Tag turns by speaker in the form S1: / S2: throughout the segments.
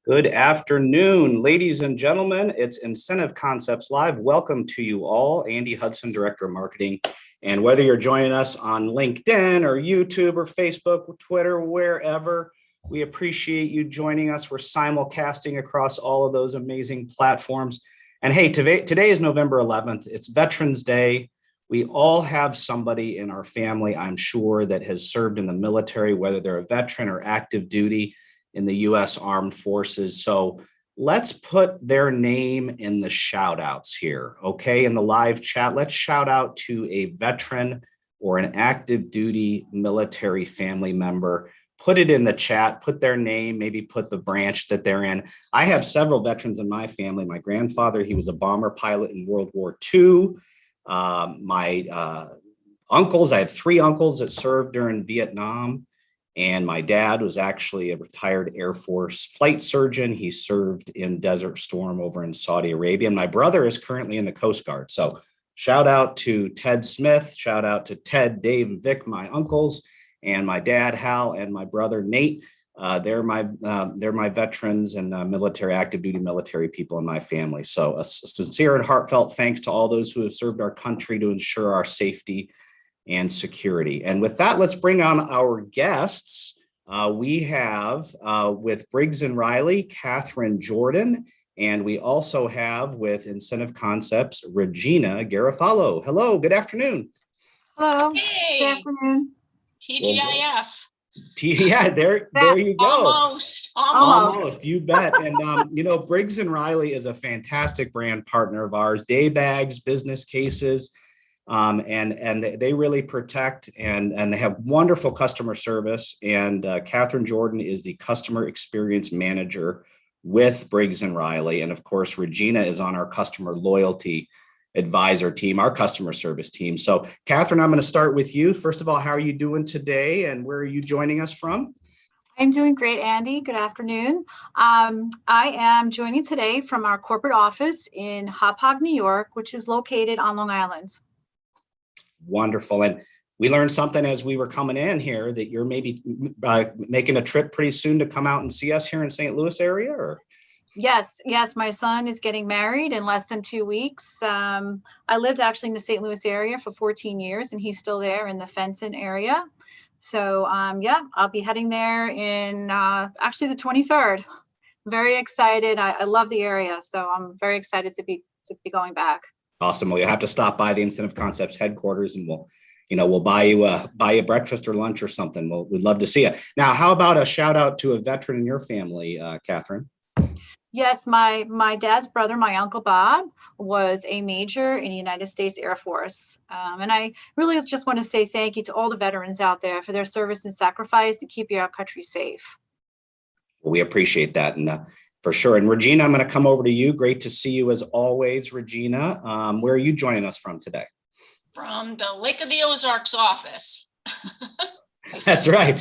S1: Good afternoon, ladies and gentlemen. It's Incentive Concepts Live. Welcome to you all. Andy Hudson, Director of Marketing. And whether you're joining us on LinkedIn or YouTube or Facebook, Twitter, wherever, We appreciate you joining us. We're simulcasting across all of those amazing platforms. And hey, today is November 11th. It's Veterans Day. We all have somebody in our family, I'm sure, that has served in the military, whether they're a veteran or active duty in the U.S. Armed Forces. So let's put their name in the shout outs here, okay? In the live chat, let's shout out to a veteran or an active duty military family member. Put it in the chat, put their name, maybe put the branch that they're in. I have several veterans in my family. My grandfather, he was a bomber pilot in World War II. My uncles, I had 3 uncles that served during Vietnam. And my dad was actually a retired Air Force flight surgeon. He served in Desert Storm over in Saudi Arabia. And my brother is currently in the Coast Guard. So shout out to Ted Smith, shout out to Ted, Dave, and Vic, my uncles, and my dad, Hal, and my brother, Nate. They're my veterans and military, active duty military people in my family. So a sincere and heartfelt thanks to all those who have served our country to ensure our safety and security. And with that, let's bring on our guests. We have with Briggs Riley, Katherine Jordan, and we also have with Incentive Concepts, Regina Garofalo. Hello, good afternoon.
S2: Hello.
S3: Hey.
S2: Good afternoon.
S3: TGIF.
S1: Yeah, there you go.
S3: Almost.
S1: You bet. And Briggs Riley is a fantastic brand partner of ours. Day bags, business cases, and they really protect and they have wonderful customer service. And Katherine Jordan is the customer experience manager with Briggs Riley, and of course Regina is on our customer loyalty advisor team, our customer service team. So Katherine, I'm going to start with you. First of all, how are you doing today and where are you joining us from?
S2: I'm doing great, Andy. Good afternoon. I am joining today from our corporate office in Hauppauge, New York, which is located on Long Island.
S1: Wonderful. And we learned something as we were coming in here that you're maybe making a trip pretty soon to come out and see us here in St. Louis area, or?
S2: Yes. My son is getting married in less than 2 weeks. I lived actually in the St. Louis area for 14 years, and he's still there in the Fenton area. So I'll be heading there in actually the 23rd. Very excited. I love the area, so I'm very excited to be going back.
S1: Awesome. Well, you'll have to stop by the Incentive Concepts headquarters, and we'll buy you breakfast or lunch or something. We'd love to see you. Now, how about a shout out to a veteran in your family, Katherine?
S2: Yes, my dad's brother, my Uncle Bob, was a major in the United States Air Force. And I really just want to say thank you to all the veterans out there for their service and sacrifice to keep our country safe.
S1: Well, we appreciate that, and for sure. And Regina, I'm going to come over to you. Great to see you as always, Regina. Where are you joining us from today?
S3: From the Lake of the Ozarks office.
S1: That's right.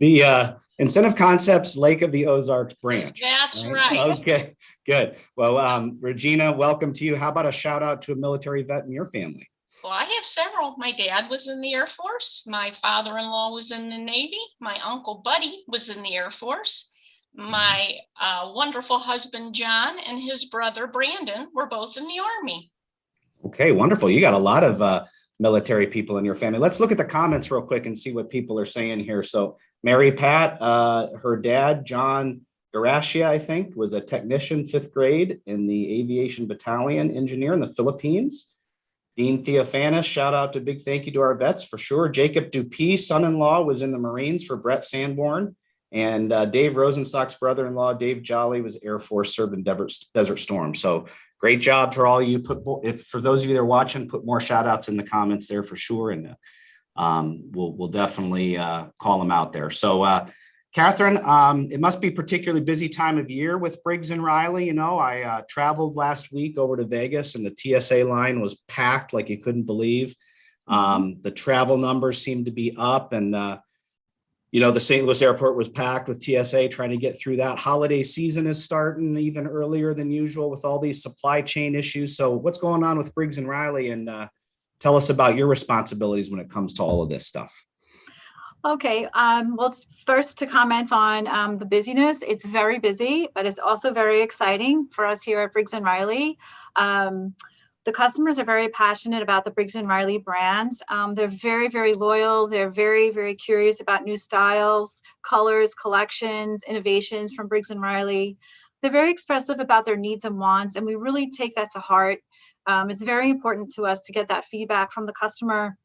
S1: The Incentive Concepts Lake of the Ozarks branch.
S3: That's right.
S1: Okay, good. Well, Regina, welcome to you. How about a shout out to a military vet in your family?
S3: Well, I have several. My dad was in the Air Force. My father-in-law was in the Navy. My uncle Buddy was in the Air Force. My wonderful husband, John, and his brother, Brandon, were both in the Army.
S1: Okay, wonderful. You got a lot of military people in your family. Let's look at the comments real quick and see what people are saying here. So Mary Pat, her dad, John Garashia, I think, was a technician, 5th grade in the aviation battalion engineer in the Philippines. Dean Theophanis, shout out to big thank you to our vets for sure. Jacob Dupuis, son-in-law, was in the Marines for Brett Sanborn. And Dave Rosenstock's brother-in-law, Dave Jolly, was Air Force, served in Desert Storm. So great job for all you. For those of you that are watching, put more shout outs in the comments there for sure. And we'll definitely call them out there. So Katherine, it must be a particularly busy time of year with Briggs Riley. I traveled last week over to Vegas and the TSA line was packed like you couldn't believe. The travel numbers seemed to be up, and the St. Louis airport was packed with TSA trying to get through that. Holiday season is starting even earlier than usual with all these supply chain issues. So what's going on with Briggs Riley, and tell us about your responsibilities when it comes to all of this stuff.
S2: Okay. Well, first to comment on the busyness, it's very busy, but it's also very exciting for us here at Briggs Riley. The customers are very passionate about the Briggs & Riley brands. They're very, very loyal. They're very, very curious about new styles, colors, collections, innovations from Briggs & Riley. They're very expressive about their needs and wants, and we really take that to heart. It's very important to us to get that feedback from the customer.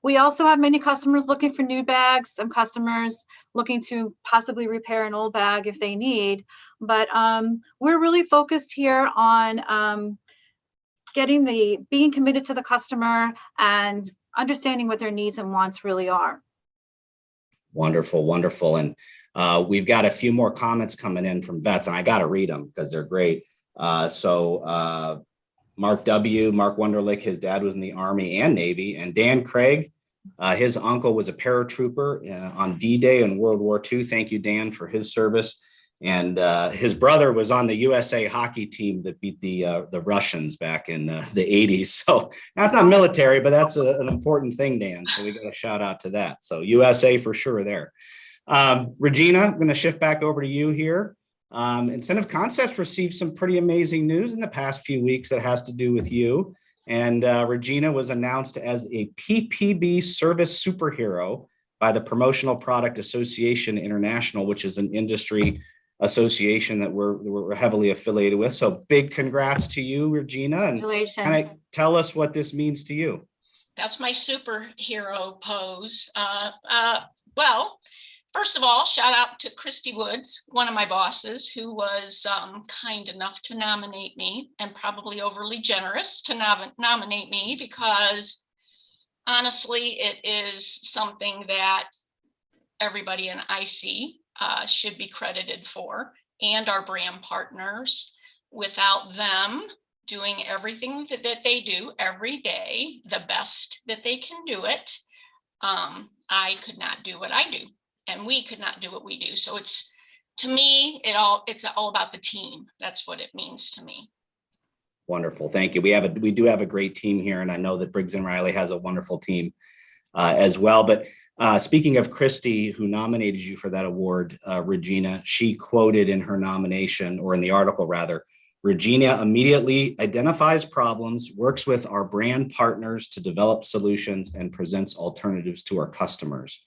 S2: We also have many customers looking for new bags, some customers looking to possibly repair an old bag if they need, but we're really focused here on being committed to the customer and understanding what their needs and wants really are.
S1: Wonderful, wonderful. And we've got a few more comments coming in from vets, and I got to read them because they're great. Mark Wunderlich, his dad was in the Army and Navy, and Dan Craig, his uncle was a paratrooper on D-Day in World War II. Thank you, Dan, for his service. And his brother was on the USA hockey team that beat the Russians back in the 80s. So that's not military, but that's an important thing, Dan. So we got a shout out to that. So USA for sure there. Regina, I'm going to shift back over to you here. Incentive Concepts received some pretty amazing news in the past few weeks that has to do with you. And Regina was announced as a PPB service superhero by the Promotional Product Association International, which is an industry association that we're heavily affiliated with. So big congrats to you, Regina. And kind of tell us what this means to you.
S3: That's my superhero pose. Well, first of all, shout out to Christy Woods, one of my bosses, who was kind enough to nominate me, and probably overly generous to nominate me, because honestly, it is something that everybody in IC should be credited for, and our brand partners. Without them doing everything that they do every day, the best that they can do it, I could not do what I do. And we could not do what we do. So it's, to me, it's all about the team. That's what it means to me.
S1: Wonderful. Thank you. We do have a great team here, and I know that Briggs & Riley has a wonderful team as well. But speaking of Christy, who nominated you for that award, Regina, she quoted in her nomination, or in the article rather, Regina immediately identifies problems, works with our brand partners to develop solutions, and presents alternatives to our customers.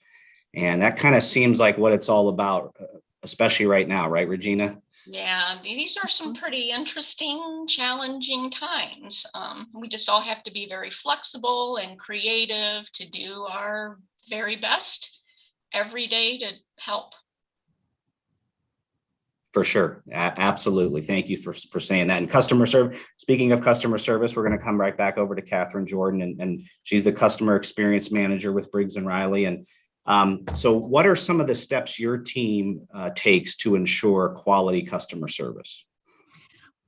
S1: And that kind of seems like what it's all about, especially right now, right, Regina?
S3: Yeah, these are some pretty interesting, challenging times. We just all have to be very flexible and creative to do our very best every day to help.
S1: For sure. Absolutely. Thank you for saying that. And customer service, speaking of customer service, we're going to come right back over to Katherine Jordan, and she's the customer experience manager with Briggs & Riley. And so what are some of the steps your team takes to ensure quality customer service?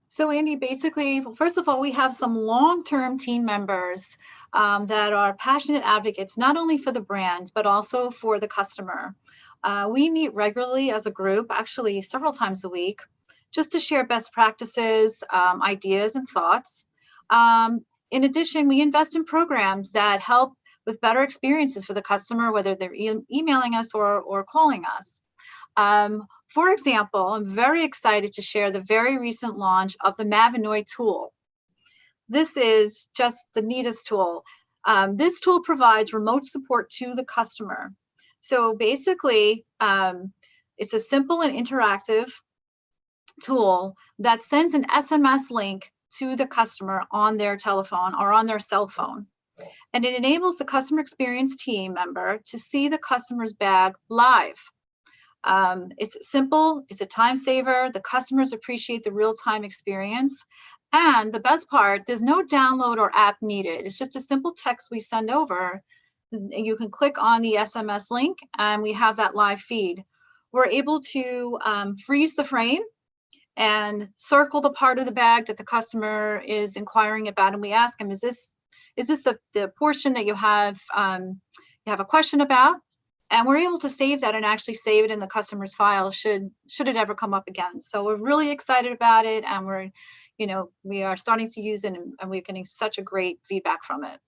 S2: So Andy, basically, first of all, we have some long-term team members that are passionate advocates, not only for the brand, but also for the customer. We meet regularly as a group, actually several times a week, just to share best practices, ideas, and thoughts. In addition, we invest in programs that help with better experiences for the customer, whether they're emailing us or calling us. For example, I'm very excited to share the very recent launch of the Mavinoid tool. This is just the neatest tool. This tool provides remote support to the customer. So basically, it's a simple and interactive tool that sends an SMS link to the customer on their telephone or on their cell phone. And it enables the customer experience team member to see the customer's bag live. It's simple, it's a time saver, the customers appreciate the real-time experience. And the best part, there's no download or app needed. It's just a simple text we send over. You can click on the SMS link and we have that live feed. We're able to freeze the frame and circle the part of the bag that the customer is inquiring about. And we ask them, is this the portion that you have a question about? And we're able to save that and actually save it in the customer's file should it ever come up again. So we're really excited about it, and we are starting to use it, and we're getting such a great feedback from it.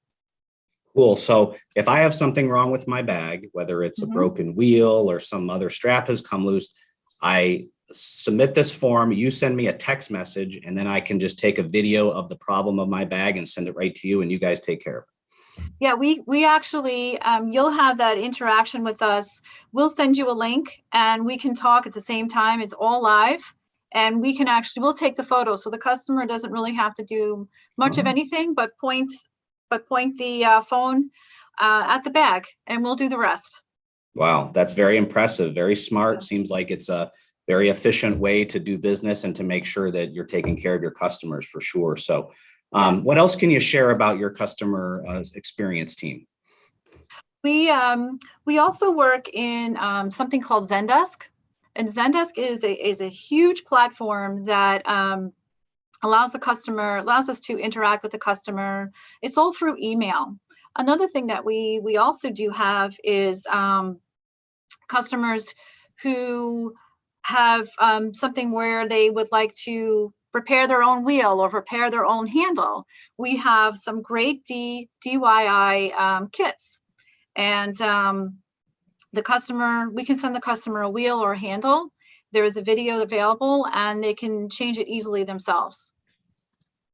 S1: Cool. So if I have something wrong with my bag, whether it's a broken wheel or some other strap has come loose, I submit this form, you send me a text message, and then I can just take a video of the problem of my bag and send it right to you, and you guys take care of it.
S2: Yeah, we actually, you'll have that interaction with us. We'll send you a link and we can talk at the same time. It's all live. And we'll take the photo. So the customer doesn't really have to do much of anything but point the phone at the bag, and we'll do the rest.
S1: Wow, that's very impressive, very smart. Seems like it's a very efficient way to do business and to make sure that you're taking care of your customers for sure. So
S2: Yes.
S1: what else can you share about your customer experience team?
S2: We also work in something called Zendesk, and Zendesk is a huge platform that allows us to interact with the customer. It's all through email. Another thing that we also do have is customers who have something where they would like to repair their own wheel or repair their own handle. We have some great DIY kits, and we can send the customer a wheel or a handle. There is a video available, and they can change it easily themselves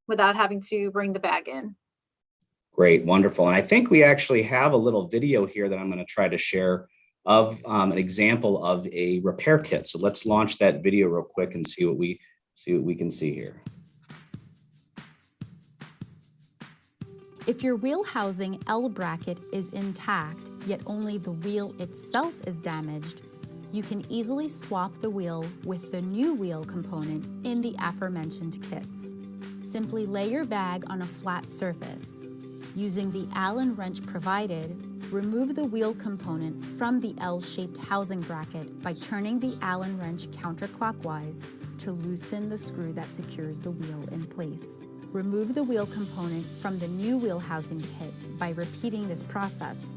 S2: without having to bring the bag in.
S1: Great, wonderful. And I think we actually have a little video here that I'm going to try to share of an example of a repair kit. So let's launch that video real quick and see what we can see here.
S4: If your wheel housing L bracket is intact, yet only the wheel itself is damaged, you can easily swap the wheel with the new wheel component in the aforementioned kits. Simply lay your bag on a flat surface. Using the Allen wrench provided, remove the wheel component from the L-shaped housing bracket by turning the Allen wrench counterclockwise to loosen the screw that secures the wheel in place. Remove the wheel component from the new wheel housing kit by repeating this process.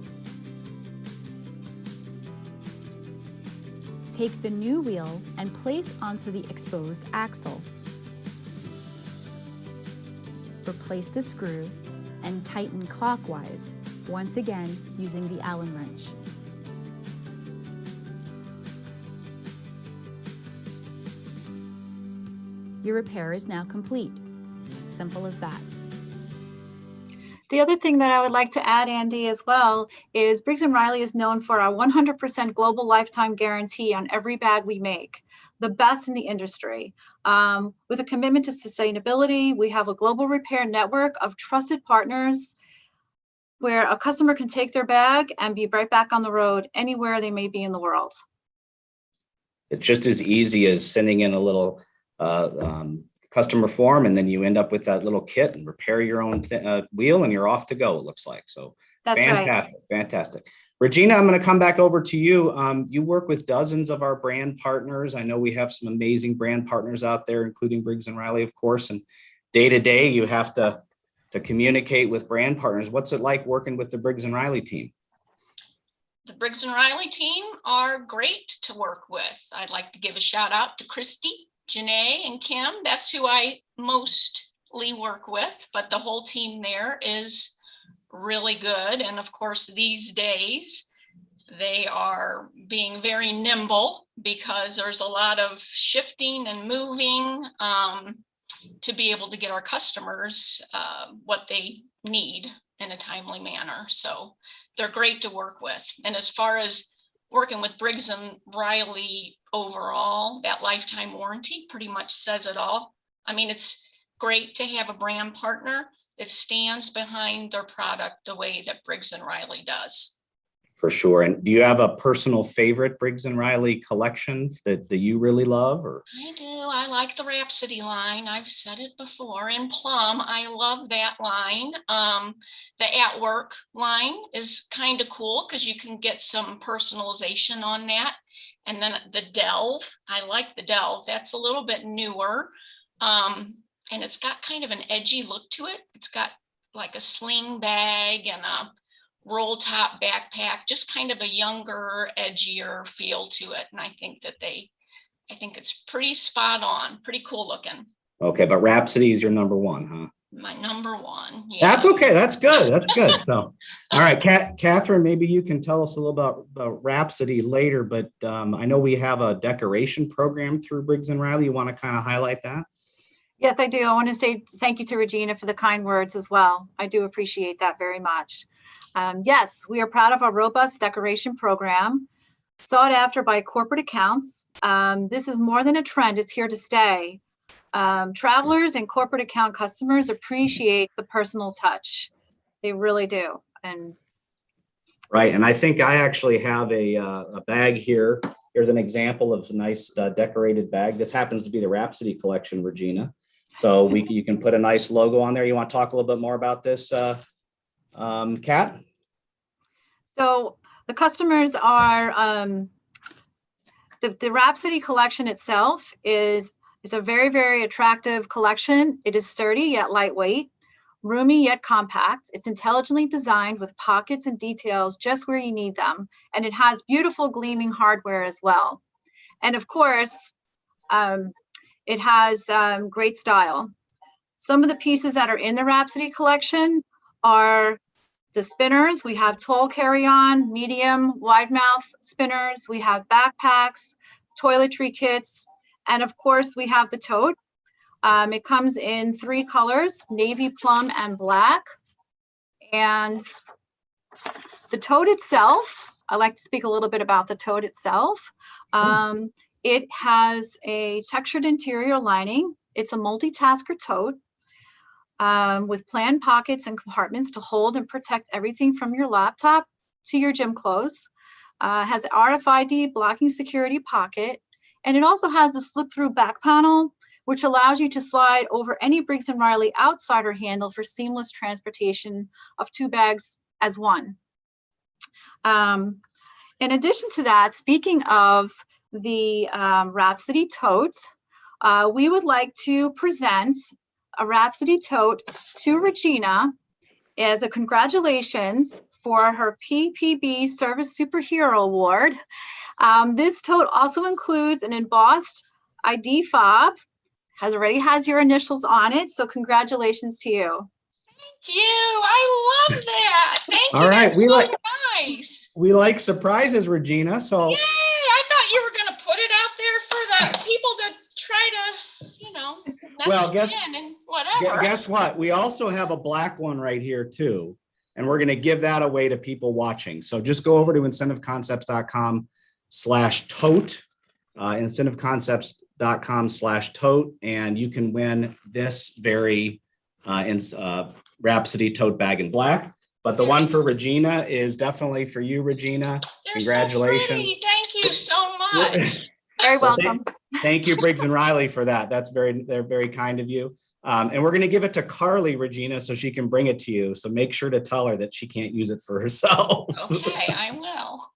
S4: Take the new wheel and place onto the exposed axle. Replace the screw and tighten clockwise, once again using the Allen wrench. Your repair is now complete. Simple as that.
S2: The other thing that I would like to add, Andy, as well, is Briggs & Riley is known for our 100% global lifetime guarantee on every bag we make, the best in the industry. With a commitment to sustainability, we have a global repair network of trusted partners where a customer can take their bag and be right back on the road anywhere they may be in the world.
S1: It's just as easy as sending in a little customer form, and then you end up with that little kit and repair your own wheel, and you're off to go, it looks like. So
S2: That's
S1: fantastic,
S2: right.
S1: fantastic. Regina, I'm going to come back over to you. You work with dozens of our brand partners. I know we have some amazing brand partners out there, including Briggs & Riley, of course, and day to day, you have to communicate with brand partners. What's it like working with the Briggs & Riley team?
S3: The Briggs & Riley team are great to work with. I'd like to give a shout out to Christy, Janae, and Kim. That's who I mostly work with, but the whole team there is really good. And of course, these days, they are being very nimble because there's a lot of shifting and moving to be able to get our customers what they need in a timely manner. So they're great to work with. And as far as working with Briggs & Riley overall, that lifetime warranty pretty much says it all. I mean, it's great to have a brand partner that stands behind their product the way that Briggs & Riley does.
S1: For sure. And do you have a personal favorite Briggs & Riley collection that you really love? Or
S3: I do. I like the Rhapsody line. I've said it before. And Plum, I love that line. The At Work line is kind of cool because you can get some personalization on that. And then the Delve, I like the Delve. That's a little bit newer. And it's got kind of an edgy look to it. It's got like a sling bag and a roll top backpack, just kind of a younger, edgier feel to it. And I think it's pretty spot on, pretty cool looking.
S1: okay, but Rhapsody is your number one, huh?
S3: My number one. Yeah.
S1: That's okay. That's good. That's good. So, all right, Katherine, maybe you can tell us a little about Rhapsody later, but I know we have a decoration program through Briggs & Riley. You want to kind of highlight that?
S2: Yes, I do. I want to say thank you to Regina for the kind words as well. I do appreciate that very much. Yes, we are proud of our robust decoration program, sought after by corporate accounts. This is more than a trend. It's here to stay. Travelers and corporate account customers appreciate the personal touch. They really do. And
S1: Right. And I think I actually have a bag here. Here's an example of a nice decorated bag. This happens to be the Rhapsody collection, Regina. So you can put a nice logo on there. You want to talk a little bit more about this, Kat?
S2: so the customers are, the Rhapsody collection itself is a very, very attractive collection. It is sturdy yet lightweight, roomy yet compact. It's intelligently designed with pockets and details just where you need them. And it has beautiful gleaming hardware as well. And of course, it has great style. Some of the pieces that are in the Rhapsody collection are the spinners. We have tall carry-on, medium, wide mouth spinners. We have backpacks, toiletry kits, and of course we have the tote. It comes in 3 colors, navy, plum, and black. And the tote itself, I like to speak a little bit about the tote itself. It has a textured interior lining. It's a multitasker tote with planned pockets and compartments to hold and protect everything from your laptop to your gym clothes. Has RFID blocking security pocket. And it also has a slip-through back panel, which allows you to slide over any Briggs & Riley outsider handle for seamless transportation of 2 bags as one. In addition to that, speaking of the Rhapsody tote, we would like to present a Rhapsody tote to Regina as a congratulations for her PPB Service Superhero Award. This tote also includes an embossed ID fob, already has your initials on it, so congratulations to you.
S3: Thank you. I love that. Thank you.
S1: All right,
S3: That's so nice.
S1: We like surprises, Regina. So
S3: Yay! I thought you were going to put it out there for the people to try to, message in and whatever.
S1: Guess what? We also have a black one right here too. And we're going to give that away to people watching. So just go over to incentiveconcepts.com/tote, incentiveconcepts.com/tote, and you can win this very Rhapsody tote bag in black. But the one for Regina is definitely for you, Regina.
S3: They're
S1: Congratulations.
S3: So thank you so much.
S2: Very welcome.
S1: Thank you, Briggs & Riley, for that. They're very kind of you. And we're going to give it to Carly, Regina, so she can bring it to you. So make sure to tell her that she can't use it for herself.
S3: Okay, I will.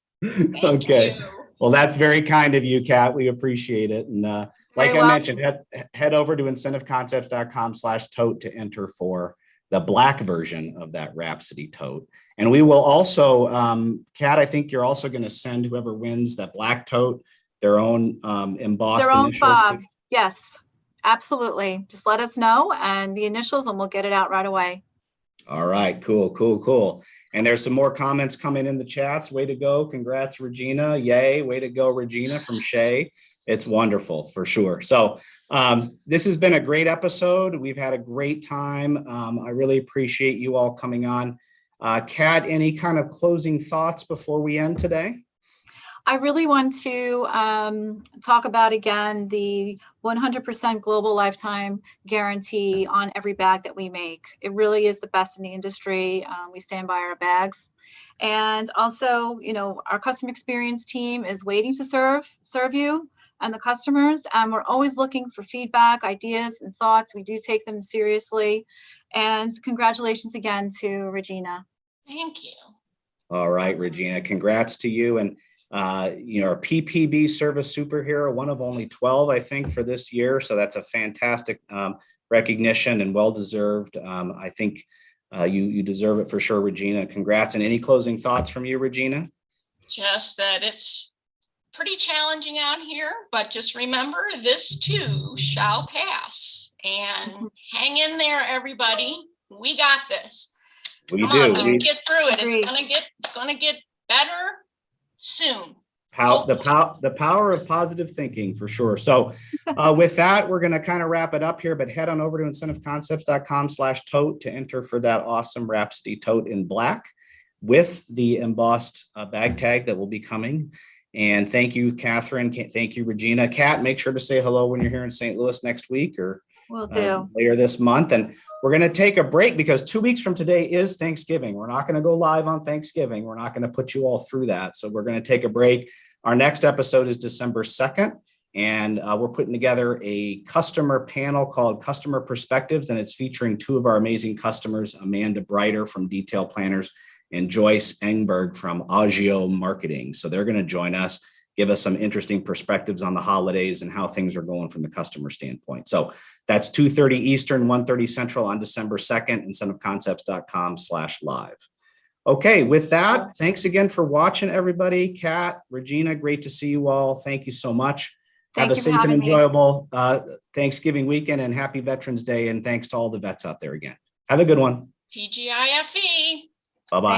S1: Okay.
S3: You.
S1: Well, that's very kind of you, Kat. We appreciate it. And like I mentioned, head over to incentiveconcepts.com/tote to enter for the black version of that Rhapsody tote. And we will also, Kat, I think you're also going to send whoever wins that black tote their own embossed initials.
S2: Fob. Yes, absolutely. Just let us know and the initials and we'll get it out right away.
S1: All right, cool. And there's some more comments coming in the chats. Way to go. Congrats, Regina. Yay. Way to go, Regina from Shay. It's wonderful for sure. So this has been a great episode. We've had a great time. I really appreciate you all coming on. Kat, any kind of closing thoughts before we end today?
S2: I really want to talk about, again, the 100% global lifetime guarantee on every bag that we make. It really is the best in the industry. We stand by our bags. And also, our customer experience team is waiting to serve you and the customers. And we're always looking for feedback, ideas, and thoughts. We do take them seriously. And congratulations again to Regina.
S3: Thank you.
S1: All right, Regina, congrats to you. And our PPB Service Superhero, one of only 12, I think, for this year. So that's a fantastic recognition and well-deserved. I think you deserve it for sure, Regina. Congrats. And any closing thoughts from you, Regina?
S3: Just that it's pretty challenging out here, but just remember, this too shall pass. And hang in there, everybody. We got this.
S1: We
S3: Come
S1: do.
S3: on, we can get through it.
S2: Agreed.
S3: It's gonna get better soon.
S1: The power of positive thinking for sure. So with that, we're going to kind of wrap it up here, but head on over to incentiveconcepts.com/tote to enter for that awesome Rhapsody tote in black with the embossed bag tag that will be coming. And thank you, Katherine. Thank you, Regina. Kat, make sure to say hello when you're here in St. Louis next week or
S2: Will do.
S1: later this month. And we're going to take a break because 2 weeks from today is Thanksgiving. We're not going to go live on Thanksgiving. We're not going to put you all through that. So we're going to take a break. Our next episode is December 2nd, and we're putting together a customer panel called Customer Perspectives, and it's featuring two of our amazing customers, Amanda Breiter from Detail Planners and Joyce Engberg from Agio Marketing. So they're going to join us, give us some interesting perspectives on the holidays and how things are going from the customer standpoint. So that's 2:30 Eastern, 1:30 Central on December 2nd, incentiveconcepts.com/live. Okay, with that, thanks again for watching, everybody. Kat, Regina, great to see you all. Thank you so much. Have a safe and enjoyable Thanksgiving weekend and happy Veterans Day. And thanks to all the vets out there again. Have a good one.
S3: TGIFE.
S1: Bye-bye.